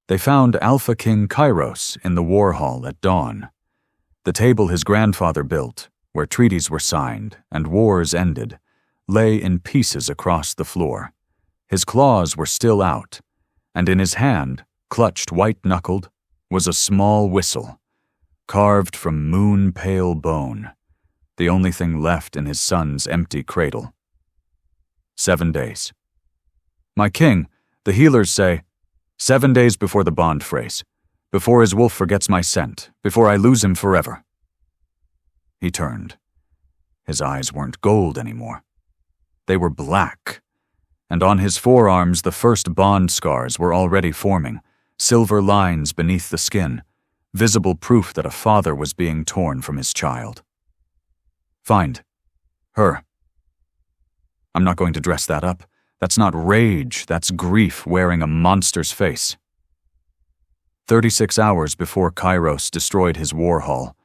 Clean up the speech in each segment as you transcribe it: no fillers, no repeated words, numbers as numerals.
They found Alpha King Kairos in the war hall at dawn. The table his grandfather built, where treaties were signed and wars ended, lay in pieces across the floor. His claws were still out, and in his hand, clutched white-knuckled, was a small whistle, carved from moon-pale bone, the only thing left in his son's empty cradle. 7 days. My king, the healers say, 7 days before the bond phrase, before his wolf forgets my scent, before I lose him forever. He turned. His eyes weren't gold anymore. They were black, and on his forearms the first bond scars were already forming, silver lines beneath the skin, visible proof that a father was being torn from his child. Find her. I'm not going to dress that up. That's not rage, that's grief wearing a monster's face. 36 hours before Kairos destroyed his war hall,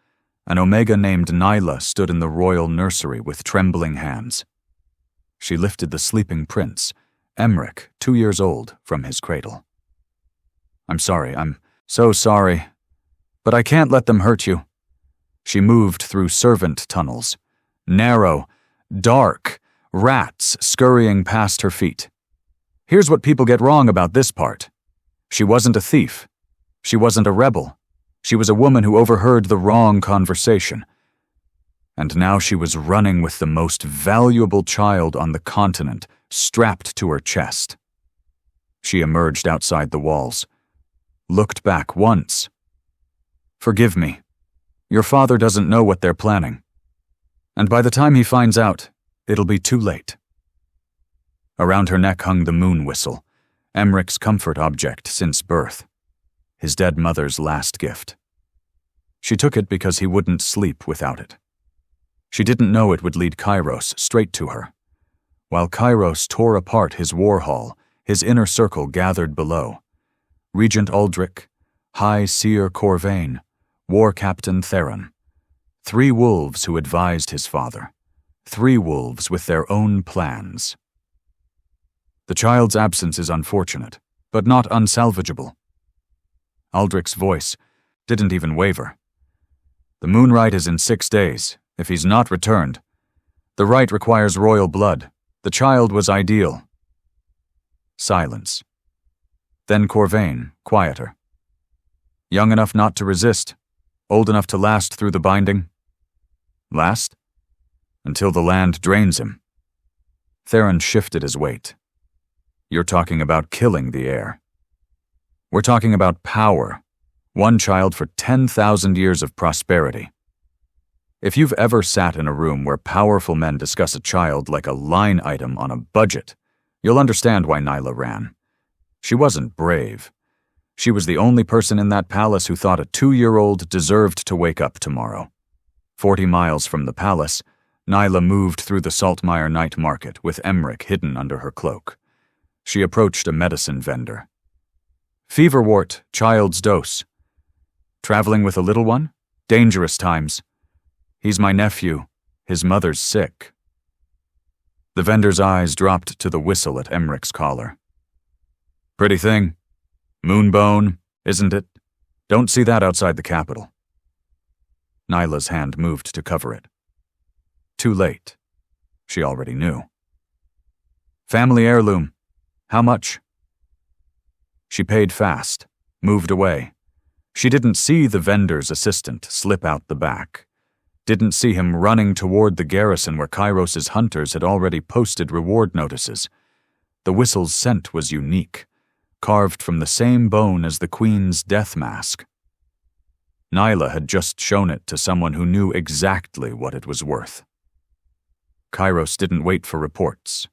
an Omega named Nyla stood in the royal nursery with trembling hands. She lifted the sleeping prince, Emric, 2 years old, from his cradle. I'm sorry, I'm so sorry, but I can't let them hurt you. She moved through servant tunnels, narrow, dark, rats scurrying past her feet. Here's what people get wrong about this part. She wasn't a thief. She wasn't a rebel. She was a woman who overheard the wrong conversation. And now she was running with the most valuable child on the continent, strapped to her chest. She emerged outside the walls, looked back once. Forgive me. Your father doesn't know what they're planning. And by the time he finds out, it'll be too late. Around her neck hung the moon whistle, Emric's comfort object since birth, his dead mother's last gift. She took it because he wouldn't sleep without it. She didn't know it would lead Kairos straight to her. While Kairos tore apart his war hall, his inner circle gathered below. Regent Aldrich, High Seer Corvain, War Captain Theron. 3 wolves who advised his father. 3 wolves with their own plans. The child's absence is unfortunate, but not unsalvageable. Aldrich's voice didn't even waver. The Moon Rite is in 6 days, if he's not returned. The rite requires royal blood. The child was ideal. Silence. Then Corvain, quieter. Young enough not to resist, old enough to last through the binding. Last? Until the land drains him. Theron shifted his weight. You're talking about killing the heir. We're talking about power. 1 child for 10,000 years of prosperity. If you've ever sat in a room where powerful men discuss a child like a line item on a budget, you'll understand why Nyla ran. She wasn't brave. She was the only person in that palace who thought a 2-year-old deserved to wake up tomorrow. 40 miles from the palace, Nyla moved through the Saltmire night market with Emric hidden under her cloak. She approached a medicine vendor. Feverwort, child's dose. Traveling with a little one? Dangerous times. He's my nephew. His mother's sick. The vendor's eyes dropped to the whistle at Emric's collar. Pretty thing. Moonbone, isn't it? Don't see that outside the capital. Nyla's hand moved to cover it. Too late. She already knew. Family heirloom. How much? She paid fast, moved away. She didn't see the vendor's assistant slip out the back. Didn't see him running toward the garrison where Kairos's hunters had already posted reward notices. The whistle's scent was unique, carved from the same bone as the Queen's death mask. Nyla had just shown it to someone who knew exactly what it was worth. Kairos didn't wait for reports.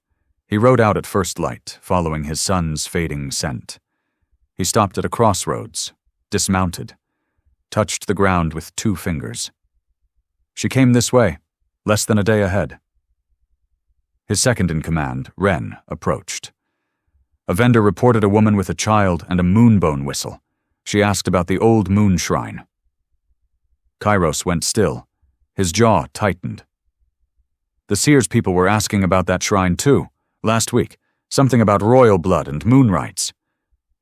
He rode out at first light, following his son's fading scent. He stopped at a crossroads, dismounted, touched the ground with 2 fingers. She came this way, less than a day ahead. His second-in-command, Wren, approached. A vendor reported a woman with a child and a moonbone whistle. She asked about the old moon shrine. Kairos went still. His jaw tightened. The Seers people were asking about that shrine too, last week. Something about royal blood and moon rites.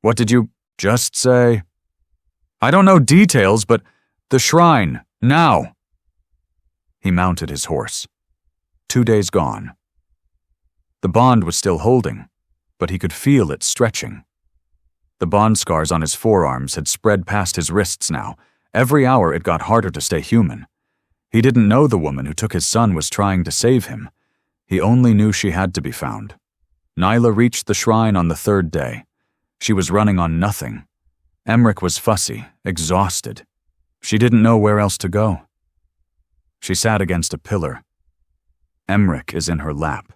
What did you... Just say, I don't know details, but the shrine, now. He mounted his horse. 2 days gone. The bond was still holding, but he could feel it stretching. The bond scars on his forearms had spread past his wrists now. Every hour it got harder to stay human. He didn't know the woman who took his son was trying to save him. He only knew she had to be found. Nyla reached the shrine on the 3rd day. She was running on nothing. Emric was fussy, exhausted. She didn't know where else to go. She sat against a pillar. Emric is in her lap.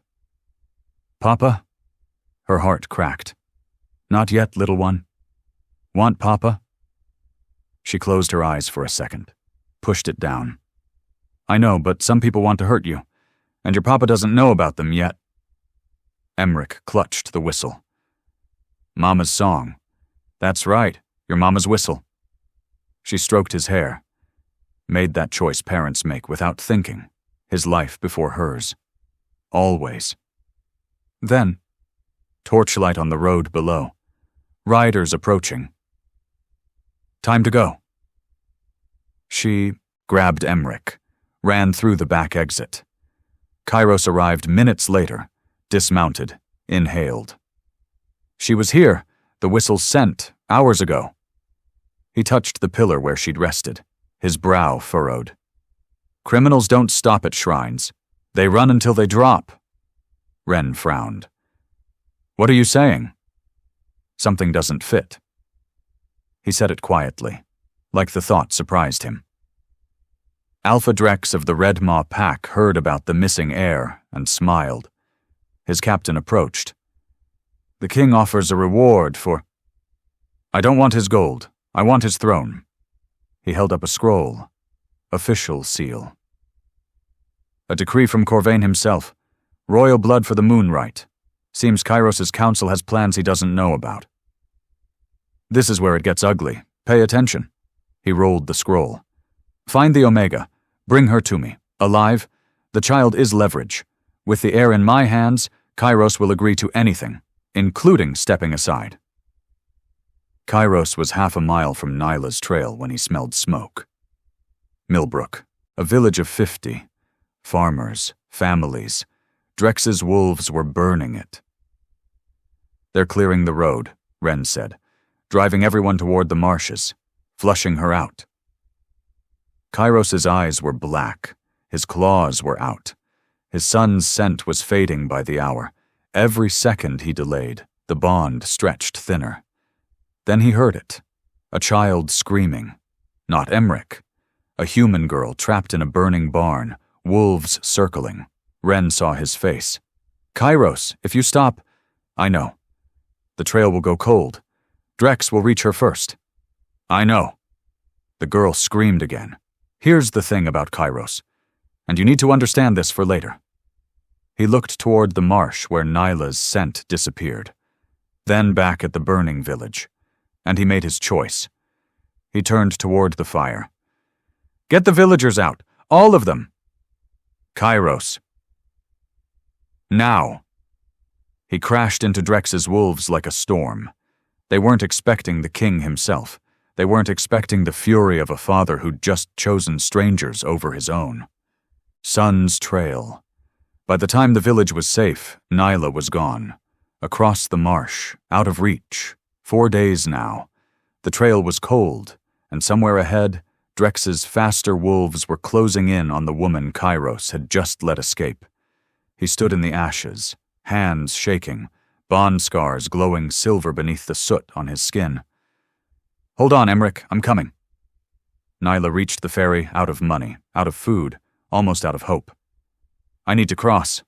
Papa? Her heart cracked. Not yet, little one. Want Papa? She closed her eyes for a second, pushed it down. I know, but some people want to hurt you, and your papa doesn't know about them yet. Emric clutched the whistle. Mama's song. That's right, your mama's whistle. She stroked his hair. Made that choice parents make without thinking, his life before hers. Always. Then, torchlight on the road below. Riders approaching. Time to go. She grabbed Emric, ran through the back exit. Kairos arrived minutes later, dismounted, inhaled. She was here, the whistle sent, hours ago. He touched the pillar where she'd rested, his brow furrowed. Criminals don't stop at shrines. They run until they drop. Ren frowned. What are you saying? Something doesn't fit. He said it quietly, like the thought surprised him. Alpha Drex of the Red Maw Pack heard about the missing heir and smiled. His captain approached. The king offers a reward for... I don't want his gold. I want his throne. He held up a scroll. Official seal. A decree from Corvain himself. Royal blood for the Moon Rite. Seems Kairos' council has plans he doesn't know about. This is where it gets ugly. Pay attention. He rolled the scroll. Find the Omega. Bring her to me. Alive. The child is leverage. With the heir in my hands, Kairos will agree to anything, including stepping aside. Kairos was half a mile from Nyla's trail when he smelled smoke. Millbrook, a village of 50. Farmers, families. Drex's wolves were burning it. They're clearing the road, Ren said, driving everyone toward the marshes, flushing her out. Kairos's eyes were black. His claws were out. His son's scent was fading by the hour. Every second he delayed, the bond stretched thinner. Then he heard it. A child screaming. Not Emric. A human girl trapped in a burning barn, wolves circling. Ren saw his face. Kairos, if you stop... I know. The trail will go cold. Drex will reach her first. I know. The girl screamed again. Here's the thing about Kairos, and you need to understand this for later. He looked toward the marsh where Nyla's scent disappeared, then back at the burning village, and he made his choice. He turned toward the fire. Get the villagers out, all of them. Kairos. Now. He crashed into Drex's wolves like a storm. They weren't expecting the king himself. They weren't expecting the fury of a father who'd just chosen strangers over his own. Son's trail. By the time the village was safe, Nyla was gone. Across the marsh, out of reach. 4 days now. The trail was cold, and somewhere ahead, Drex's faster wolves were closing in on the woman Kairos had just let escape. He stood in the ashes, hands shaking, bond scars glowing silver beneath the soot on his skin. Hold on, Emric, I'm coming. Nyla reached the ferry out of money, out of food, almost out of hope. I need to cross.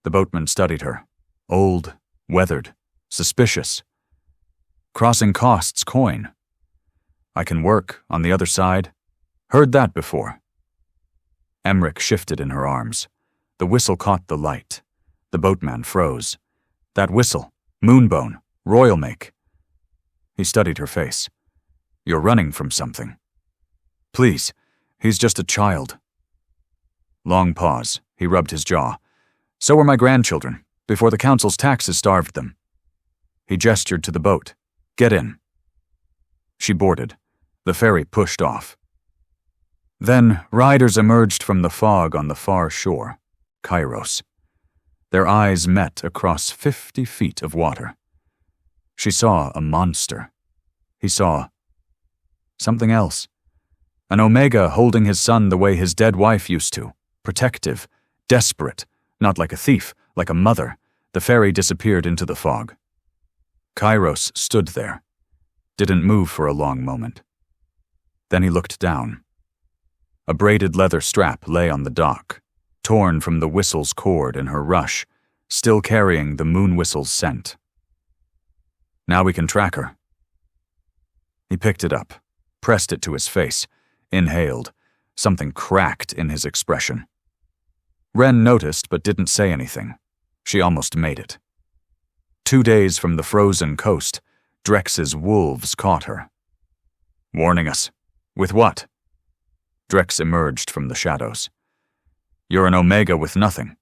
The boatman studied her. Old, weathered, suspicious. Crossing costs coin. I can work on the other side. Heard that before. Emric shifted in her arms. The whistle caught the light. The boatman froze. That whistle, moonbone, royal make. He studied her face. You're running from something. Please, he's just a child. Long pause. He rubbed his jaw. So were my grandchildren, before the council's taxes starved them. He gestured to the boat. Get in." She boarded. The ferry pushed off. Then riders emerged from the fog on the far shore, Kairos. Their eyes met across 50 feet of water. She saw a monster. He saw something else. An Omega holding his son the way his dead wife used to, protective, desperate, not like a thief, like a mother. The ferry disappeared into the fog. Kairos stood there, didn't move for a long moment. Then he looked down. A braided leather strap lay on the dock, torn from the whistle's cord in her rush, still carrying the moon whistle's scent. "Now we can track her." He picked it up, pressed it to his face, inhaled. Something cracked in his expression. Wren noticed but didn't say anything. She almost made it. 2 days from the frozen coast, Drex's wolves caught her. "Warning us. With what?" Drex emerged from the shadows. "You're an Omega with nothing."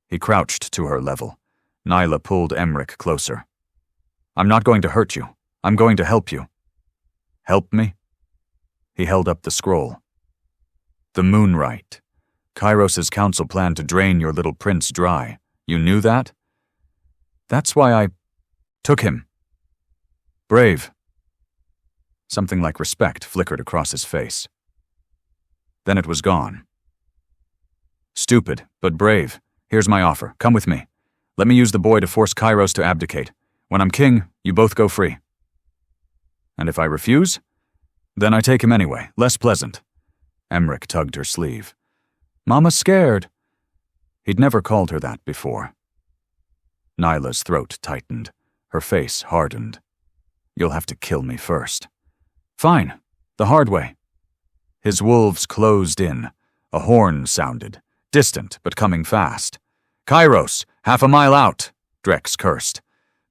He crouched to her level. Nyla pulled Emric closer. "I'm not going to hurt you. I'm going to help you." "Help me?" He held up the scroll. "The Moon Rite. Kairos' council planned to drain your little prince dry. You knew that?" "That's why I took him." "Brave." Something like respect flickered across his face. Then it was gone. "Stupid, but brave. Here's my offer. Come with me. Let me use the boy to force Kairos to abdicate. When I'm king, you both go free." "And if I refuse?" "Then I take him anyway. Less pleasant." Emric tugged her sleeve. "Mama's scared." He'd never called her that before. Nyla's throat tightened. Her face hardened. "You'll have to kill me first." "Fine. The hard way." His wolves closed in. A horn sounded, distant but coming fast. "Kairos, half a mile out," Drex cursed.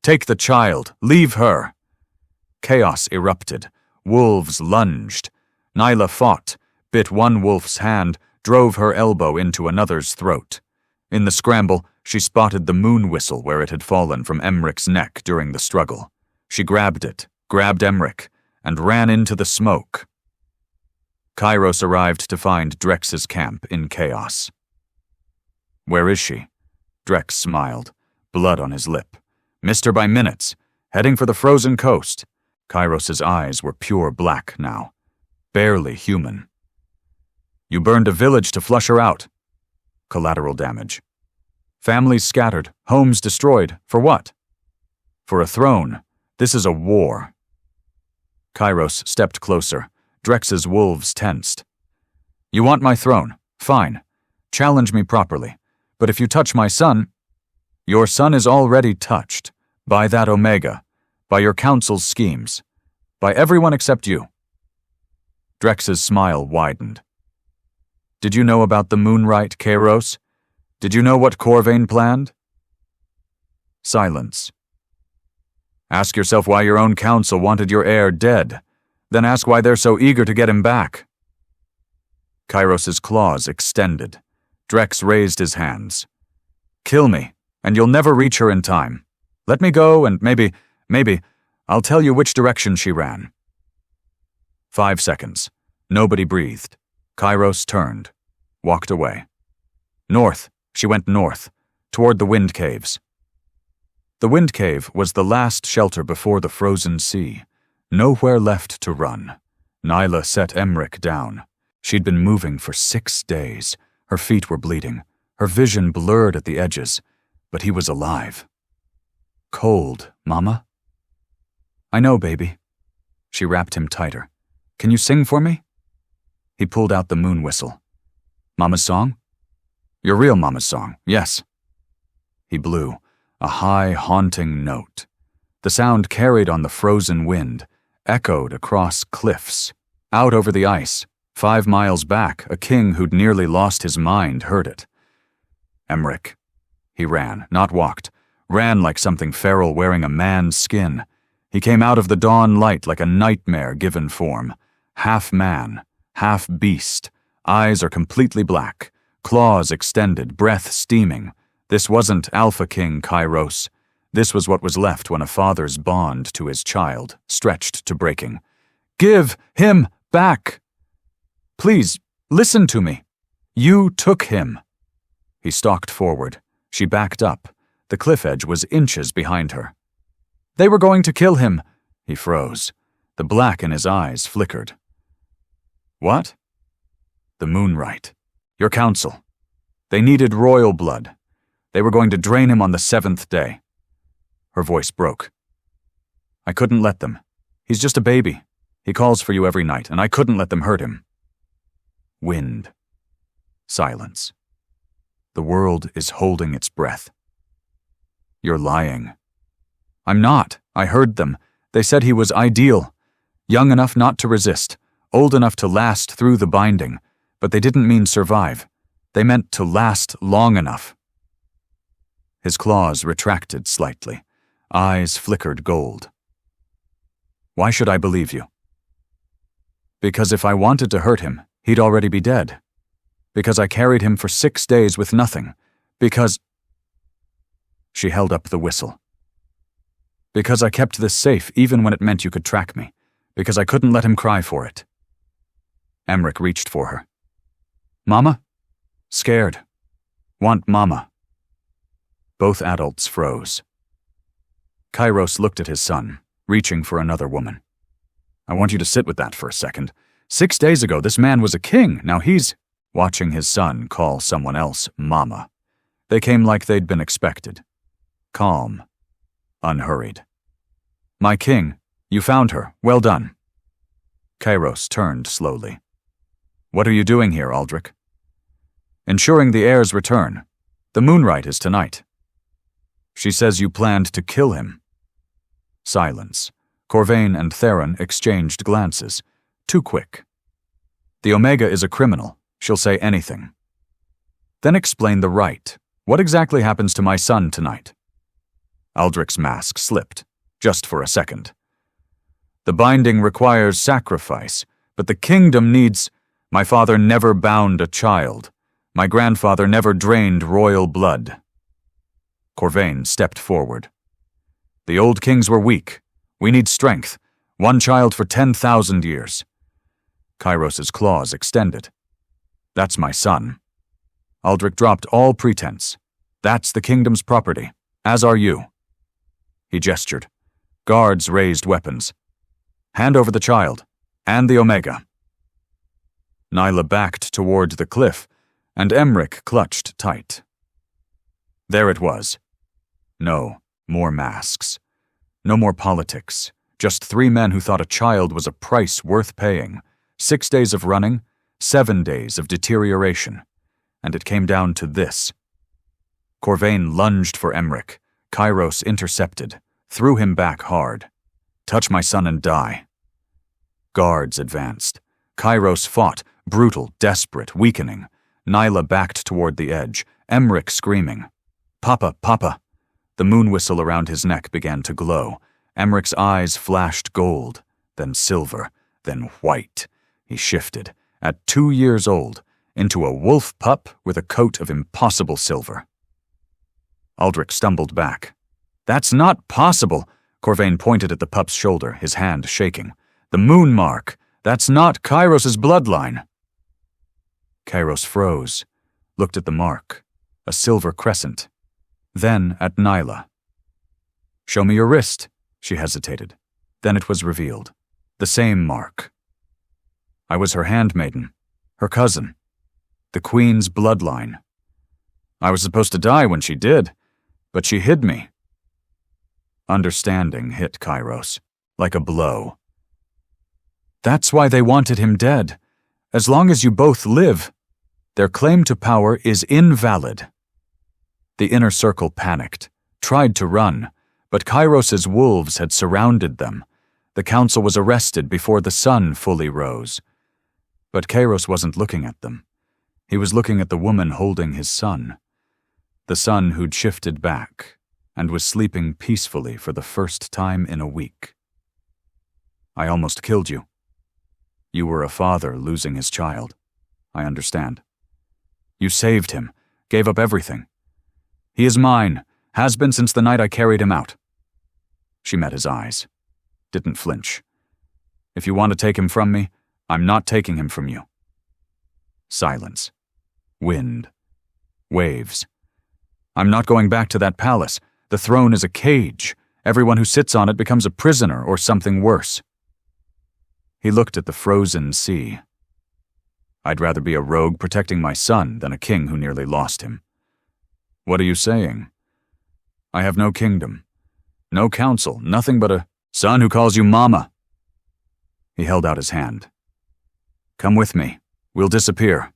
"Take the child. Leave her." Chaos erupted. Wolves lunged. Nyla fought, bit one wolf's hand, drove her elbow into another's throat. In the scramble, she spotted the moon whistle where it had fallen from Emric's neck during the struggle. She grabbed it, grabbed Emric, and ran into the smoke. Kairos arrived to find Drex's camp in chaos. "Where is she?" Drex smiled, blood on his lip. "Missed her by minutes. Heading for the frozen coast." Kairos's eyes were pure black now. Barely human. "You burned a village to flush her out." "Collateral damage." "Families scattered, homes destroyed. For what?" "For a throne. This is a war." Kairos stepped closer. Drex's wolves tensed. "You want my throne? Fine. Challenge me properly. But if you touch my son..." "Your son is already touched. By that Omega. By your council's schemes. By everyone except you." Drex's smile widened. "Did you know about the Moon Rite, Kairos? Did you know what Corvain planned?" Silence. "Ask yourself why your own council wanted your heir dead. Then ask why they're so eager to get him back." Kairos's claws extended. Drex raised his hands. "Kill me, and you'll never reach her in time. Let me go, and maybe, I'll tell you which direction she ran." 5 seconds. Nobody breathed. Kairos turned, walked away. North. She went north, toward the wind caves. The wind cave was the last shelter before the frozen sea. Nowhere left to run. Nyla set Emric down. She'd been moving for 6 days. Her feet were bleeding. Her vision blurred at the edges. But he was alive. "Cold, Mama?" "I know, baby." She wrapped him tighter. "Can you sing for me?" He pulled out the moon whistle. "Mama's song?" "Your real Mama's song, yes." He blew, a high, haunting note. The sound carried on the frozen wind, echoed across cliffs, out over the ice. 5 miles back, a king who'd nearly lost his mind heard it. "Emric." He ran, not walked. Ran like something feral wearing a man's skin. He came out of the dawn light like a nightmare given form. Half man, half beast. Eyes are completely black. Claws extended, breath steaming. This wasn't Alpha King Kairos. This was what was left when a father's bond to his child stretched to breaking. "Give him back! Please, listen to me. You took him." He stalked forward. She backed up. The cliff edge was inches behind her. "They were going to kill him." He froze. The black in his eyes flickered. "What?" "The Moon Rite. Your council. They needed royal blood. They were going to drain him on the 7th day. Her voice broke. "I couldn't let them. He's just a baby. He calls for you every night, and I couldn't let them hurt him." Wind. Silence. The world is holding its breath. "You're lying." "I'm not. I heard them. They said he was ideal. Young enough not to resist, old enough to last through the binding, but they didn't mean survive. They meant to last long enough." His claws retracted slightly. Eyes flickered gold. "Why should I believe you?" "Because if I wanted to hurt him, he'd already be dead. Because I carried him for 6 days with nothing. Because—" She held up the whistle. "Because I kept this safe even when it meant you could track me. Because I couldn't let him cry for it." Emric reached for her. "Mama?" "Scared. Want Mama." Both adults froze. Kairos looked at his son, reaching for another woman. "I want you to sit with that for a second. 6 days ago, this man was a king. Now he's—" watching his son call someone else Mama. They came like they'd been expected. Calm. Unhurried. "My king, you found her. Well done." Kairos turned slowly. "What are you doing here, Aldrich?" "Ensuring the heir's return. The Moon Rite is tonight." "She says you planned to kill him." Silence. Corvain and Theron exchanged glances. Too quick. "The Omega is a criminal. She'll say anything." "Then explain the rite. What exactly happens to my son tonight?" Aldrich's mask slipped, just for a second. "The binding requires sacrifice, but the kingdom needs— My father never bound a child. My grandfather never drained royal blood." Corvain stepped forward. "The old kings were weak. We need strength. 1 child for 10,000 years." Kairos's claws extended. "That's my son." Aldrich dropped all pretense. "That's the kingdom's property, as are you." He gestured. Guards raised weapons. "Hand over the child, and the Omega." Nyla backed toward the cliff, and Emric clutched tight. There it was. No more masks. No more politics. Just 3 men who thought a child was a price worth paying. 6 days of running, 7 days of deterioration. And it came down to this. Corvain lunged for Emric. Kairos intercepted, threw him back hard. "Touch my son and die." Guards advanced. Kairos fought, brutal, desperate, weakening. Nyla backed toward the edge, Emric screaming. "Papa, Papa!" The moon whistle around his neck began to glow. Emric's eyes flashed gold, then silver, then white. He shifted, at 2 years old, into a wolf pup with a coat of impossible silver. Aldrich stumbled back. "That's not possible!" Corvain pointed at the pup's shoulder, his hand shaking. "The moon mark! That's not Kairos's bloodline!" Kairos froze, looked at the mark, a silver crescent, then at Nyla. "Show me your wrist," she hesitated. Then it was revealed. The same mark. I was her handmaiden, her cousin, the Queen's bloodline. I was supposed to die when she did, but she hid me. Understanding hit Kairos, like a blow. "That's why they wanted him dead. As long as you both live, their claim to power is invalid." The inner circle panicked, tried to run, but Kairos's wolves had surrounded them. The council was arrested before the sun fully rose. But Kairos wasn't looking at them. He was looking at the woman holding his son. The son who'd shifted back and was sleeping peacefully for the first time in a week. "I almost killed you. You were a father losing his child. I understand. You saved him, gave up everything. He is mine, Has been since the night I carried him out. She met his eyes. Didn't flinch. If you want to take him from me, I'm not taking him from you. Silence. Wind. Waves. I'm not going back to that palace. The throne is a cage. Everyone who sits on it becomes a prisoner or something worse. He looked at the frozen sea. I'd rather be a rogue protecting my son than a king who nearly lost him. What are you saying? I have no kingdom, no council, nothing but a son who calls you mama. He held out his hand. Come with me. We'll disappear.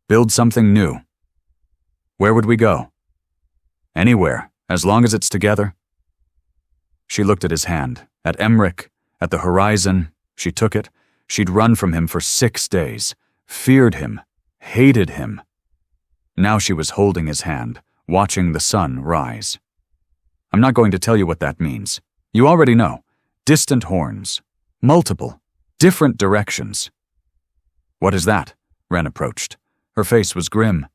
Build something new. Where would we go? Anywhere, as long as it's together. She looked at his hand, at Emric, at the horizon. She took it. She'd run from him for 6 days, feared him, hated him. Now she was holding his hand, watching the sun rise. I'm not going to tell you what that means. You already know. Distant horns. Multiple. Different directions. What is that? Wren approached. Her face was grim.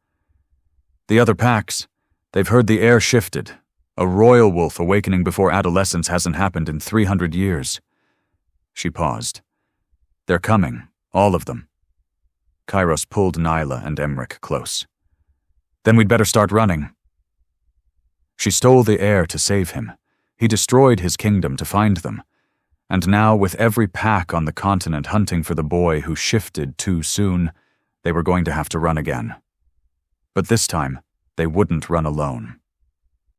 The other packs, they've heard the air shifted. A royal wolf awakening before adolescence hasn't happened in 300 years. She paused. They're coming, all of them. Kairos pulled Nyla and Emric close. Then we'd better start running. She stole the heir to save him. He destroyed his kingdom to find them. And now, with every pack on the continent hunting for the boy who shifted too soon, they were going to have to run again. But this time, they wouldn't run alone.